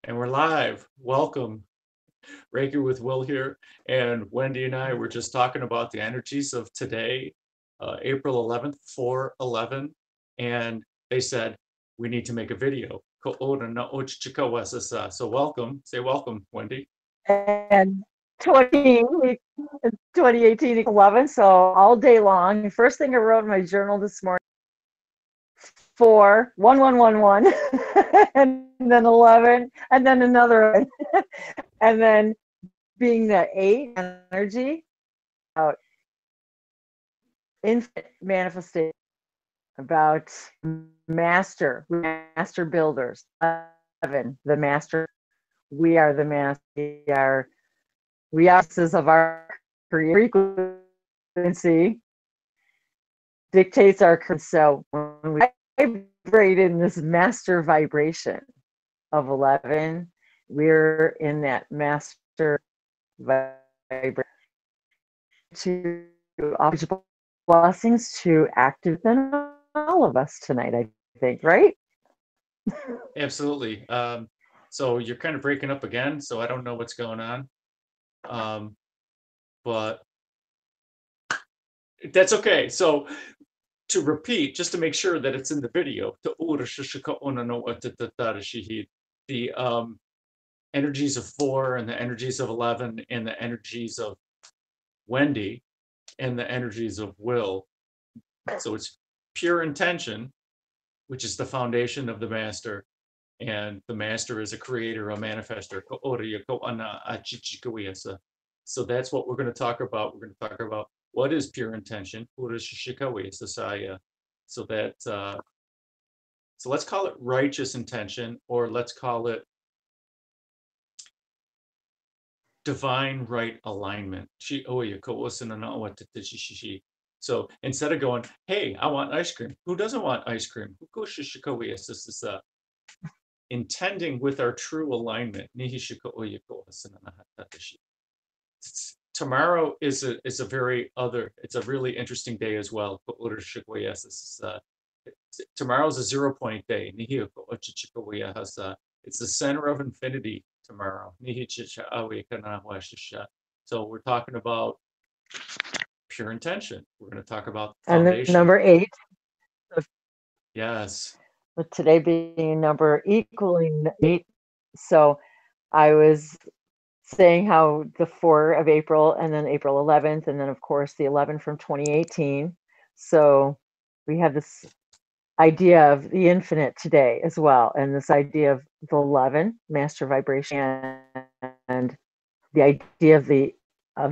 And we're live. Welcome. Reiki with Will here. And Wendy and I were just talking about the energies of today, April 11th, 4/11. And they said, we need to make a video. So welcome. Say welcome, Wendy. And 2018, 11, so all day long. First thing I wrote in my journal this morning, 4, 1, 1, 1, 1, and then 11, and then another one. And then being the 8 energy, about infinite manifestation, about master builders. 11, the master. We are the master. We are of our frequency dictates our current. So when we vibrate in this master vibration of 11, we're in that master vibration to offer blessings to active in all of us tonight, I think, right? Absolutely. So you're kind of breaking up again, so I don't know what's going on. But that's okay. So to repeat, just to make sure that it's in the video, the energies of 4 and the energies of 11 and the energies of Wendy and the energies of Will. So it's pure intention, which is the foundation of the master. And the master is a creator, a manifester. So that's what we're going to talk about. We're going to talk about what is pure intention. So that so let's call it righteous intention, or let's call it divine right alignment. So instead of going, hey, I want ice cream. Who doesn't want ice cream? Intending with our true alignment. Tomorrow is a it's a really interesting day as well. Tomorrow's a 0 point day. It's the center of infinity tomorrow. So we're talking about pure intention. We're going to talk about foundation. And then number 8. Yes. With today being number equaling 8. So I was saying how the 4 of April and then April 11th, and then of course the 11 from 2018. So we have this idea of the infinite today as well, and this idea of the 11 master vibration, and the idea of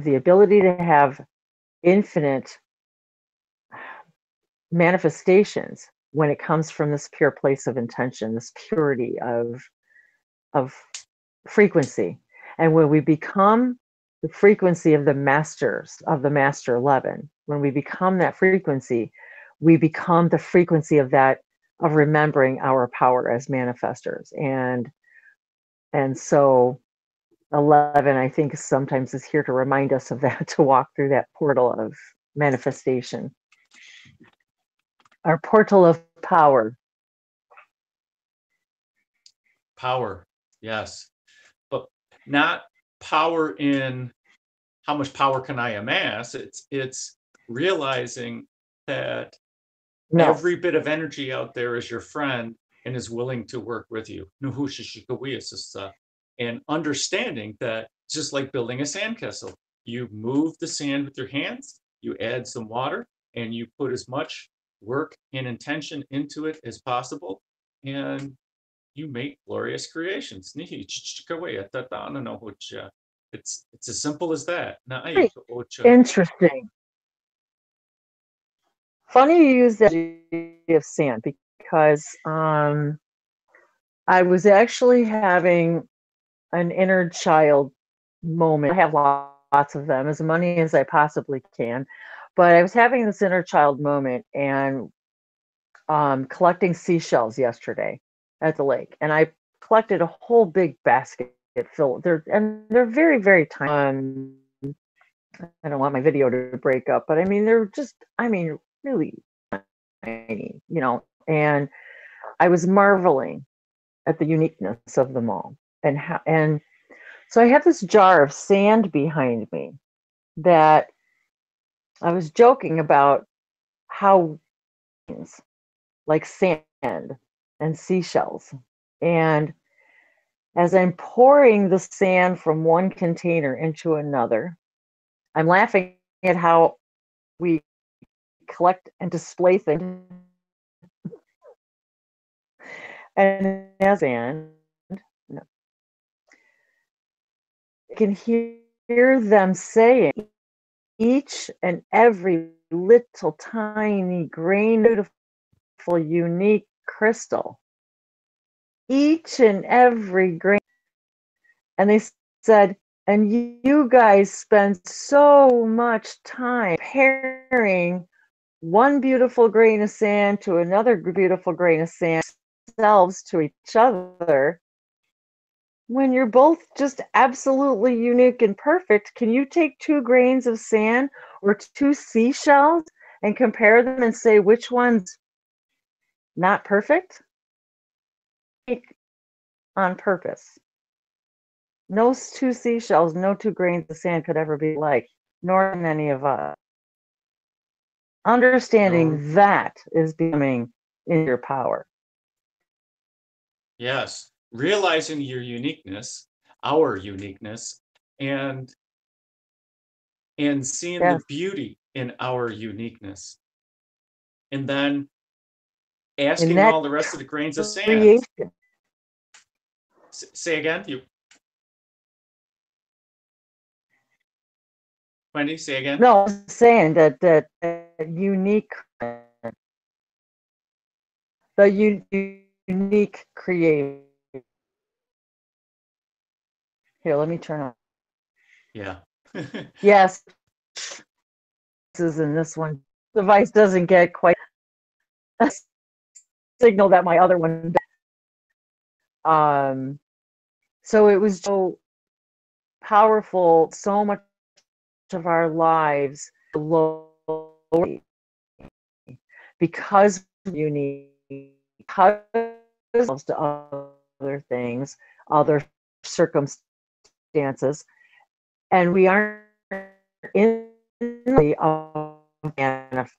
the ability to have infinite manifestations when it comes from this pure place of intention, this purity of frequency. And when we become the frequency of the masters, of the master 11, when we become that frequency, we become the frequency of that, of remembering our power as manifestors. And so 11, I think, sometimes is here to remind us of that, to walk through that portal of manifestation. Our portal of power. Power, yes. But not power in how much power can I amass. It's realizing that every bit of energy out there is your friend and is willing to work with you. And understanding that, just like building a sandcastle, you move the sand with your hands, you add some water, and you put as much work and intention into it as possible, and you make glorious creations. It's as simple as that. Interesting. Funny you use that idea of sand, because I was actually having an inner child moment. I have lots of them, as many as I possibly can, but I was having this inner child moment and collecting seashells yesterday at the lake, and I collected a whole big basket full. They're very, very tiny. I don't want my video to break up, but I mean, they're just, really tiny, and I was marveling at the uniqueness of them all. and so I have this jar of sand behind me that I was joking about how like sand and seashells. And as I'm pouring the sand from one container into another, I'm laughing at how we collect and display things. And as and no, I can hear them saying each and every little tiny grain, beautiful, unique crystal, each and every grain. And they said, and you guys spend so much time pairing one beautiful grain of sand to another beautiful grain of sand, selves to each other, when you're both just absolutely unique and perfect. Can you take 2 grains of sand or 2 seashells and compare them and say which one's not perfect? On purpose. No 2 seashells, no 2 grains of sand could ever be like, nor can any of us. Understanding that is becoming in your power. Yes, realizing your uniqueness, our uniqueness, and seeing the beauty in our uniqueness, and then asking all the rest of the grains of sand. Say again, you. Wendy, say again. No, I'm saying that unique, the unique creative. Here, let me turn on. Yeah. Yes, this is in this one. Device doesn't get quite a signal that my other one does. So it was so powerful, so much of our lives because unique, because to other things, other circumstances, and we aren't in the manifest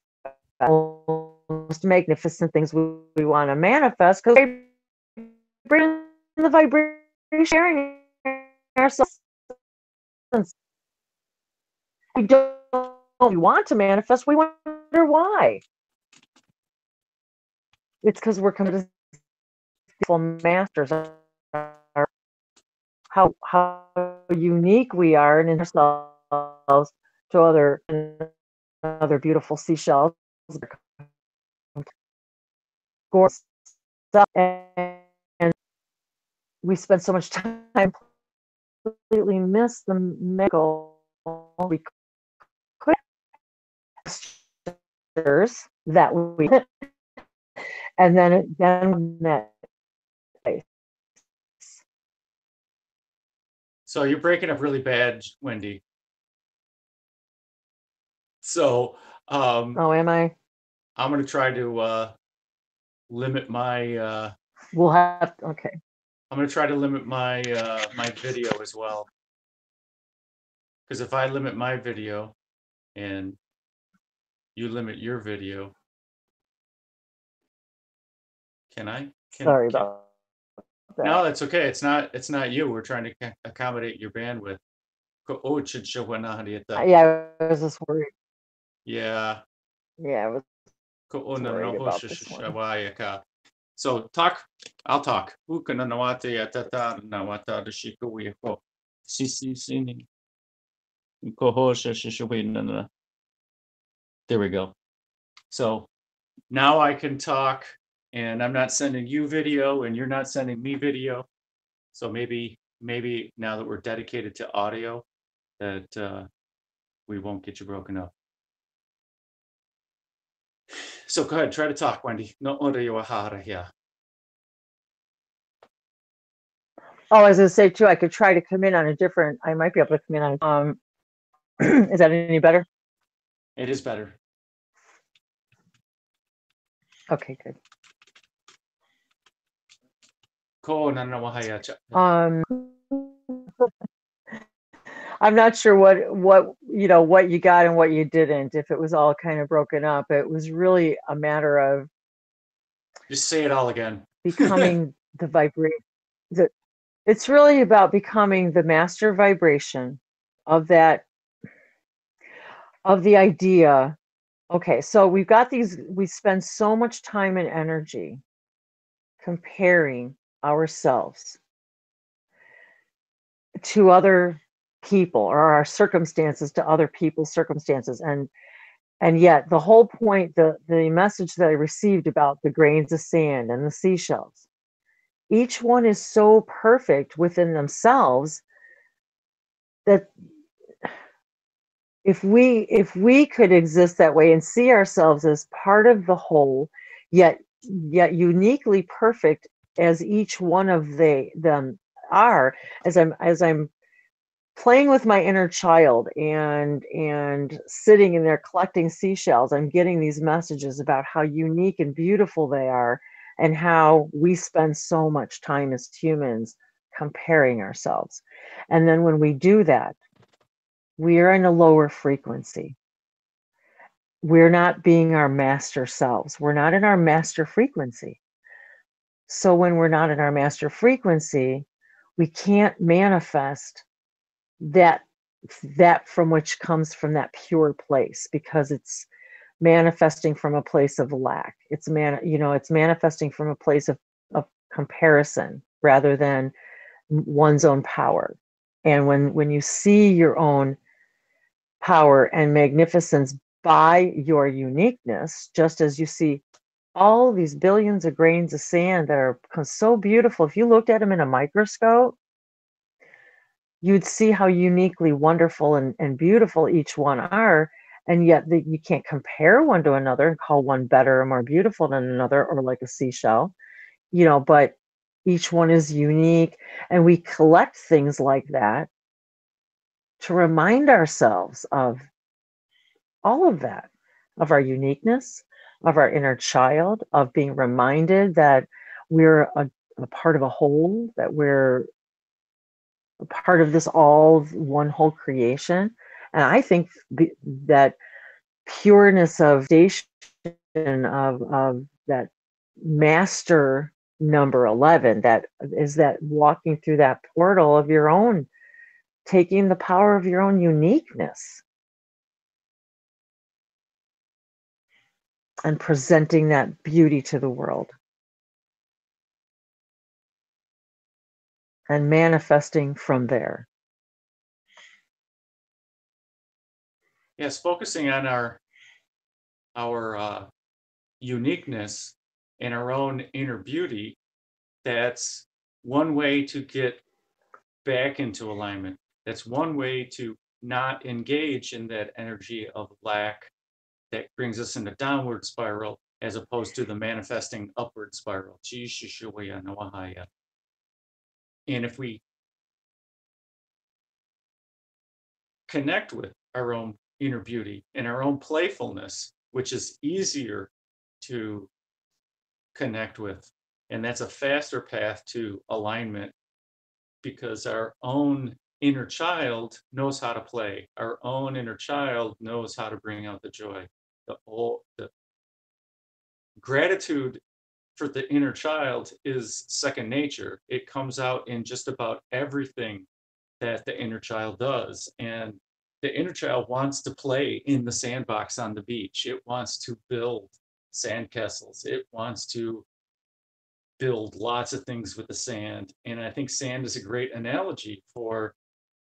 most magnificent things we want to manifest because we bring the vibration sharing ourselves. We don't want to manifest, we wonder why. It's because we're coming to masters of how unique we are and in ourselves to other beautiful seashells, gorgeous stuff, and we spend so much time completely miss the medical we could that we and then that place. So you're breaking up really bad, Wendy. So oh, am I? I'm gonna try to limit my we'll have okay. I'm gonna try to limit my my video as well. Because if I limit my video and you limit your video, can I? Sorry about that. No, that's okay. It's not you. We're trying to accommodate your bandwidth. Yeah, I was just worried. Yeah. Yeah, I was worried about this one. So I'll talk. There we go. So now I can talk and I'm not sending you video and you're not sending me video. So maybe now that we're dedicated to audio that we won't get you broken up. So go ahead, try to talk, Wendy. No here. Oh, I was gonna say too, I could try to come in on a different. I might be able to come in on. Is that any better? It is better. Okay, good. Ko na nawahaya cha. Um, I'm not sure what what you got and what you didn't. If it was all kind of broken up, it was really a matter of Just say it all again. becoming the vibration. It's really about becoming the master vibration of that, of the idea. Okay, so we've got these, we spend so much time and energy comparing ourselves to other people, or our circumstances to other people's circumstances, and yet the whole point, the message that I received about the grains of sand and the seashells, each one is so perfect within themselves that if we could exist that way and see ourselves as part of the whole, yet uniquely perfect as each one of them are, as I'm playing with my inner child and sitting in there collecting seashells, I'm getting these messages about how unique and beautiful they are, and how we spend so much time as humans comparing ourselves. And then when we do that, we are in a lower frequency. We're not being our master selves. We're not in our master frequency. So when we're not in our master frequency, we can't manifest that from which comes from that pure place, because it's manifesting from a place of lack. It's it's manifesting from a place of comparison rather than one's own power. And when you see your own power and magnificence by your uniqueness, just as you see all these billions of grains of sand that are so beautiful, if you looked at them in a microscope, you'd see how uniquely wonderful and beautiful each one are. And yet you can't compare one to another and call one better or more beautiful than another, or like a seashell, but each one is unique. And we collect things like that to remind ourselves of all of that, of our uniqueness, of our inner child, of being reminded that we're a part of a whole, that we're a part of this all one whole creation. And I think that pureness of station of that master number 11, that is that walking through that portal of your own, taking the power of your own uniqueness and presenting that beauty to the world and manifesting from there. Yes, focusing on our uniqueness and our own inner beauty, that's one way to get back into alignment. That's one way to not engage in that energy of lack that brings us in a downward spiral, as opposed to the manifesting upward spiral. And if we connect with our own inner beauty and our own playfulness, which is easier to connect with, and that's a faster path to alignment, because our own inner child knows how to play. Our own inner child knows how to bring out the joy. The gratitude for the inner child is second nature. It comes out in just about everything that the inner child does. And the inner child wants to play in the sandbox on the beach. It wants to build sandcastles. It wants to build lots of things with the sand. And I think sand is a great analogy for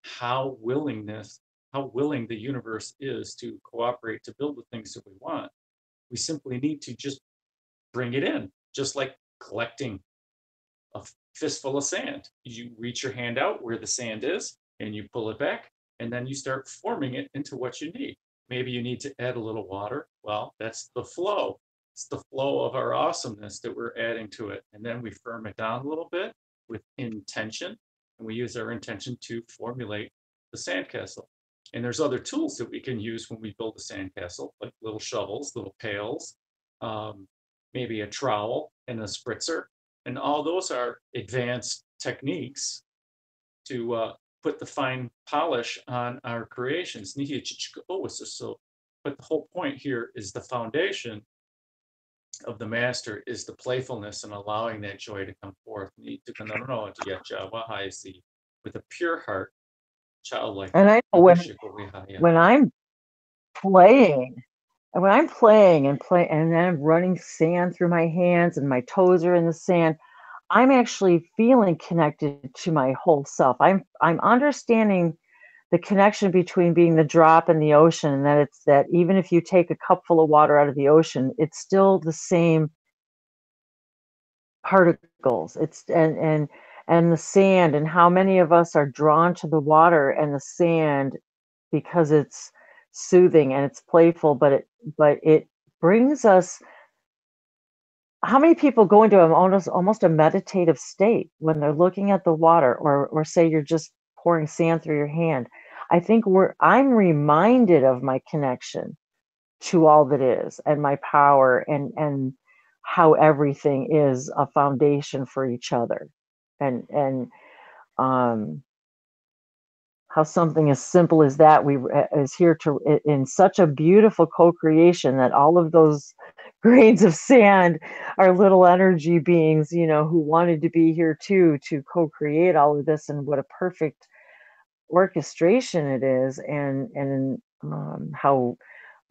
how willing the universe is to cooperate to build the things that we want. We simply need to just bring it in, just like collecting a fistful of sand. You reach your hand out where the sand is and you pull it back, and then you start forming it into what you need. Maybe you need to add a little water. Well, that's the flow. It's the flow of our awesomeness that we're adding to it. And then we firm it down a little bit with intention, and we use our intention to formulate the sandcastle. And there's other tools that we can use when we build a sandcastle, like little shovels, little pails, maybe a trowel and a spritzer. And all those are advanced techniques to put the fine polish on our creations. So, but the whole point here is the foundation of the master is the playfulness and allowing that joy to come forth. With a pure heart, childlike And heart. I know when I'm playing, and then I'm running sand through my hands and my toes are in the sand, I'm actually feeling connected to my whole self. I'm understanding the connection between being the drop in the ocean, and that it's that even if you take a cup full of water out of the ocean, it's still the same particles. It's and the sand, and how many of us are drawn to the water and the sand because it's soothing and it's playful, but it brings us. How many people go into almost a meditative state when they're looking at the water, or say you're just pouring sand through your hand? I think I'm reminded of my connection to all that is, and my power, and how everything is a foundation for each other, and how something as simple as that is here to in such a beautiful co-creation, that all of those grains of sand are little energy beings, who wanted to be here too, to co-create all of this. And what a perfect orchestration it is, and how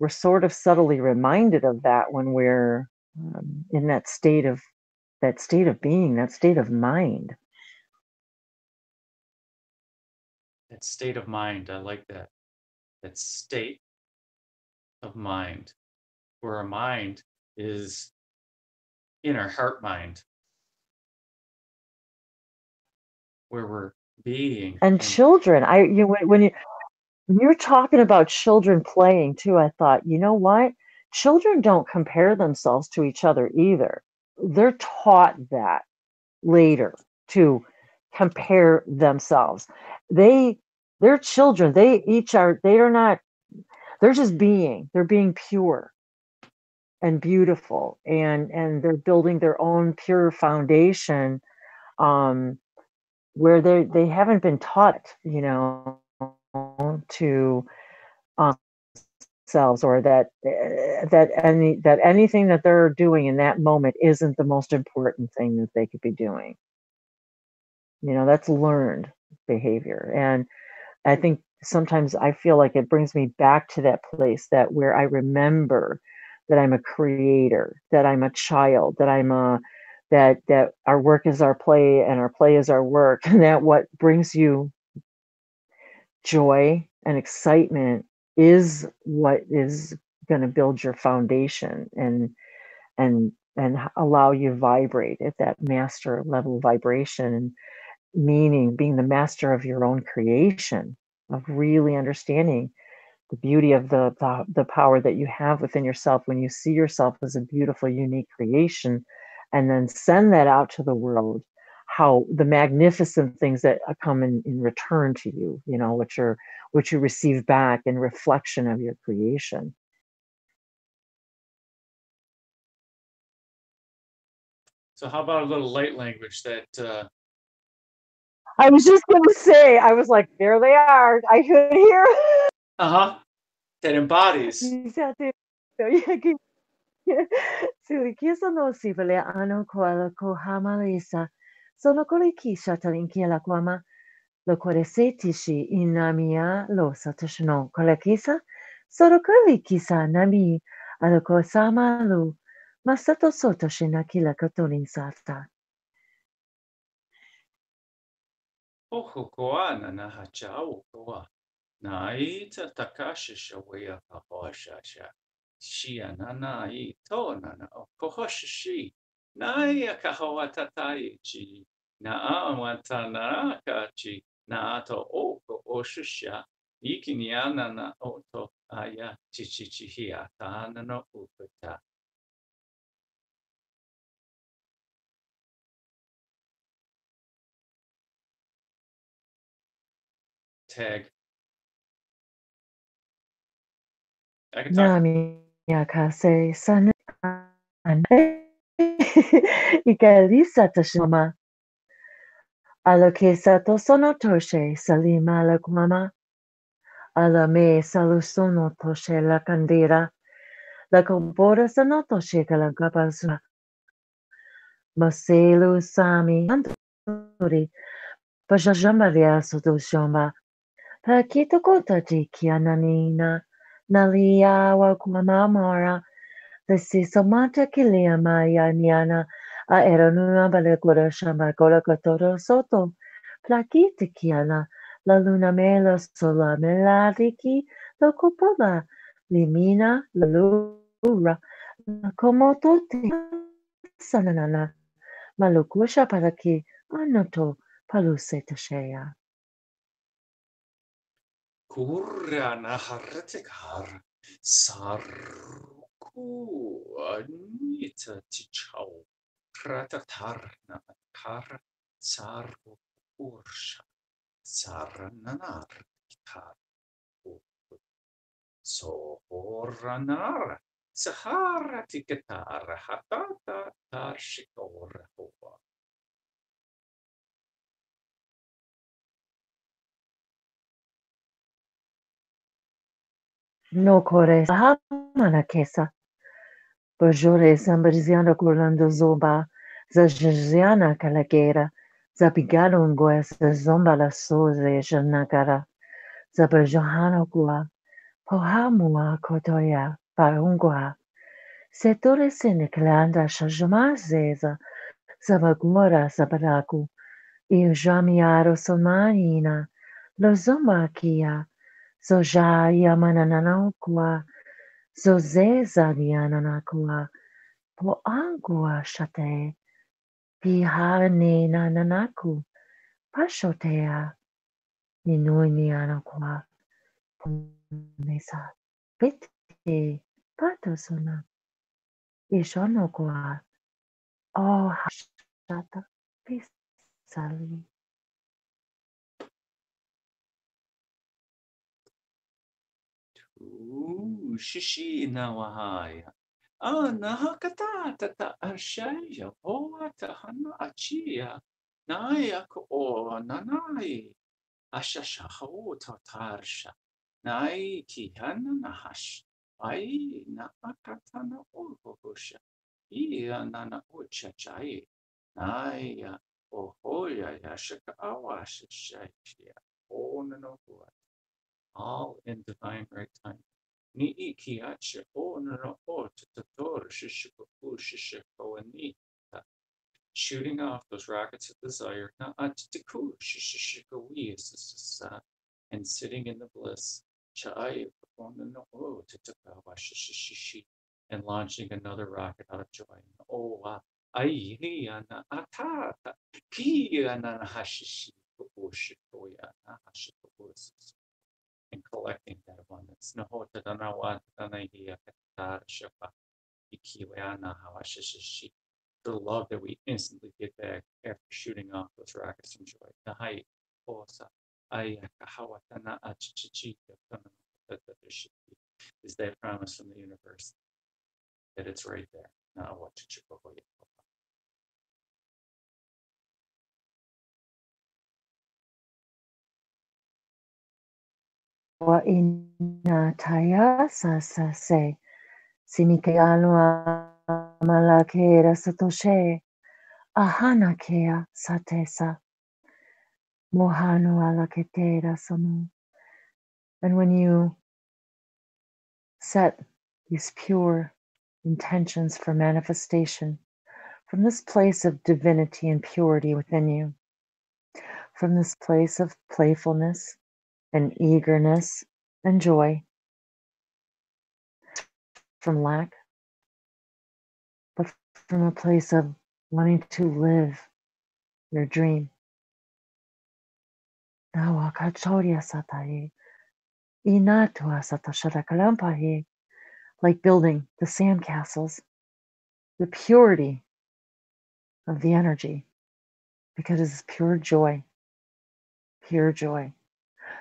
we're sort of subtly reminded of that when we're in that state of being, that state of mind. That state of mind, I like that. That state of mind, where our mind is in our heart mind, where we're being. And children, when you're talking about children playing too, I thought, you know what? Children don't compare themselves to each other either. They're taught that later, to compare themselves. They're children. They're not, they're just they're being pure and beautiful, and they're building their own pure foundation, where they haven't been taught, to themselves, or that anything that they're doing in that moment isn't the most important thing that they could be doing. That's learned behavior. And I think sometimes I feel like it brings me back to that place, that where I remember that I'm a creator, that I'm a child, that our work is our play and our play is our work, and that what brings you joy and excitement is what is going to build your foundation, and allow you vibrate at that master level vibration, meaning being the master of your own creation, of really understanding the beauty of the power that you have within yourself when you see yourself as a beautiful, unique creation, and then send that out to the world. How the magnificent things that come in return to you, what you receive back in reflection of your creation. So how about a little light language that I was just going to say, I was like, there they are. I could hear. That embodies. Surikiso no sivele ano koala ko hamalisa. Sono kolikisha talinkia kwama. Lo koresetishi inamia lo satashno kolekisa. Soro kolikisa nami aloko samalu. Masato soto shinakila katonin sata. Ohokoana na hachao koa. Naita takashi shawaya kahoshasha. Shia nana I to nana kohoshishi. Naya kahawatatai na watanarakachi na to oko oshisha. Ikiniana na oto aya chichichihia tana no upata. Tag. I can talk. Nami yakase san. Ikalisa tashama. Alokesa tosono toshe salima lakwama. Alame salusono toshe la candira. La compora sanoto toshe kalakapasma. Maselu sami anduri. Pajajamaria sotoshamba. Pakito kontati kiananina. Nalia wa kumamamara. The sisomata kilia maya niana. A eranuna balekura shamba kola katoro soto. Plakiti kiana. La luna mela sola meladiki. La cupola. Limina la lura. La komoto ti sananana. Malukusha paraki. Anoto paluse tashea. Kurana hartikar sarku anita tichau pratatar namakar sarku ursha sarananar kar sohoranar sahara tikatar hatata tarshikor hova. No kore sahamana kesa. Bajore sambriziano curando zoba. Zajiziana calagera. Zabigano nguesa zomba la soze janagara. Zabajohano gua. Pohamua kotoya. Barungua. Setore sene kalanda shajamazeza. Zabagura zabaraku. Io jamiaro somanina. Lo zomba kia. Zoja yamanananokua. Zozeza diananakua. Po angua shate. Pihane nananaku. Pashotea. Ninui anakua. Mesa. Pete. Patosona. Ishonokua. Oh hashata. Pisali. Shishi nawahaya. Nahakata tata arshaya hoa tahana achia. Naya ko nanai. Ashashaho tatarsha. Nai kihana nahash. Ai na akatana ohosha. Ia nana ochachai. Naya ohoya yashaka awashashaya. Oh no. All in divine right time. Ni ikiache o no o tator shishiko shishiko ni shooting off those rockets of desire na atitiku shishiko we and sitting in the bliss chai no o tatakawa shishishi and launching another rocket out of joy. Oh ai na atata ki na hashishi o shikoya na hashiko and collecting that abundance. The love that we instantly get back after shooting off those rockets from joy. Is that promise from the universe that it's right there. Wa ina taya sase. Sinikayano malakera satoshe. Ahana kea satesa. Mohano alaketera samu. And when you set these pure intentions for manifestation from this place of divinity and purity within you, from this place of playfulness and eagerness and joy, from lack, but from a place of wanting to live your dream. Like building the sandcastles, the purity of the energy, because it's pure joy,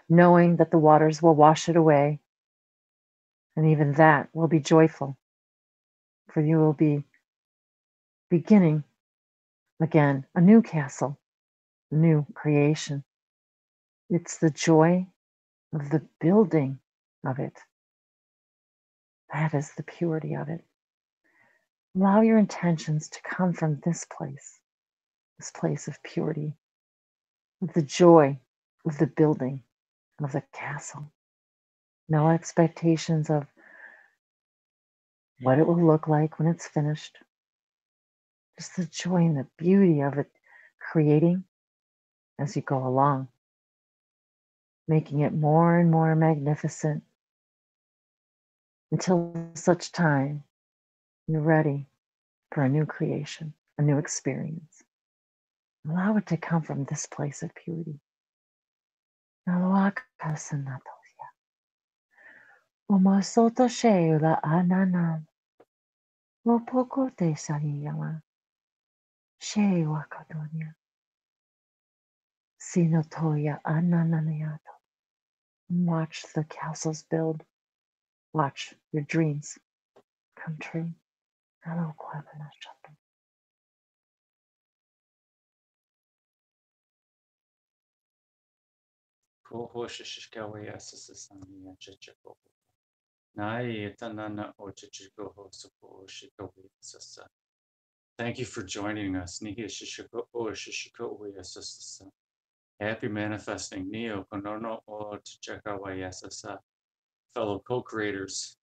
knowing that the waters will wash it away, and even that will be joyful, for you will be beginning Again, a new castle, a new creation. It's the joy of the building of it. That is the purity of it. Allow your intentions to come from this place of purity, of the joy of the building of the castle. No expectations of what it will look like when it's finished. Just the joy and the beauty of it creating as you go along, making it more and more magnificent until such time you're ready for a new creation, a new experience. Allow it to come from this place of purity. Omosoto sheula ananam. Wopoko te sariyama. Shewa kadonia. Sinotoya anananayato. Watch the castles build. Watch your dreams come true. Hello, Kwabana Shatu. Koho shishikawa yasasasani yachachako. Nai tanana ochachiko suko shikawi sasa. Thank you for joining us. Nihi shishiko o shishiko yasasa. Happy manifesting. Neo konono o tachakawa yasasa. Fellow co-creators.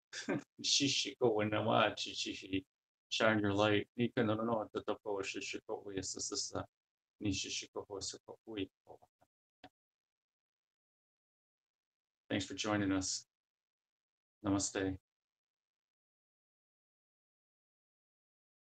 Shishiko winawa chichihi. Shine your light. Nika no no tatapo shishiko yasasa. Nishishiko suko. Thanks for joining us. Namaste.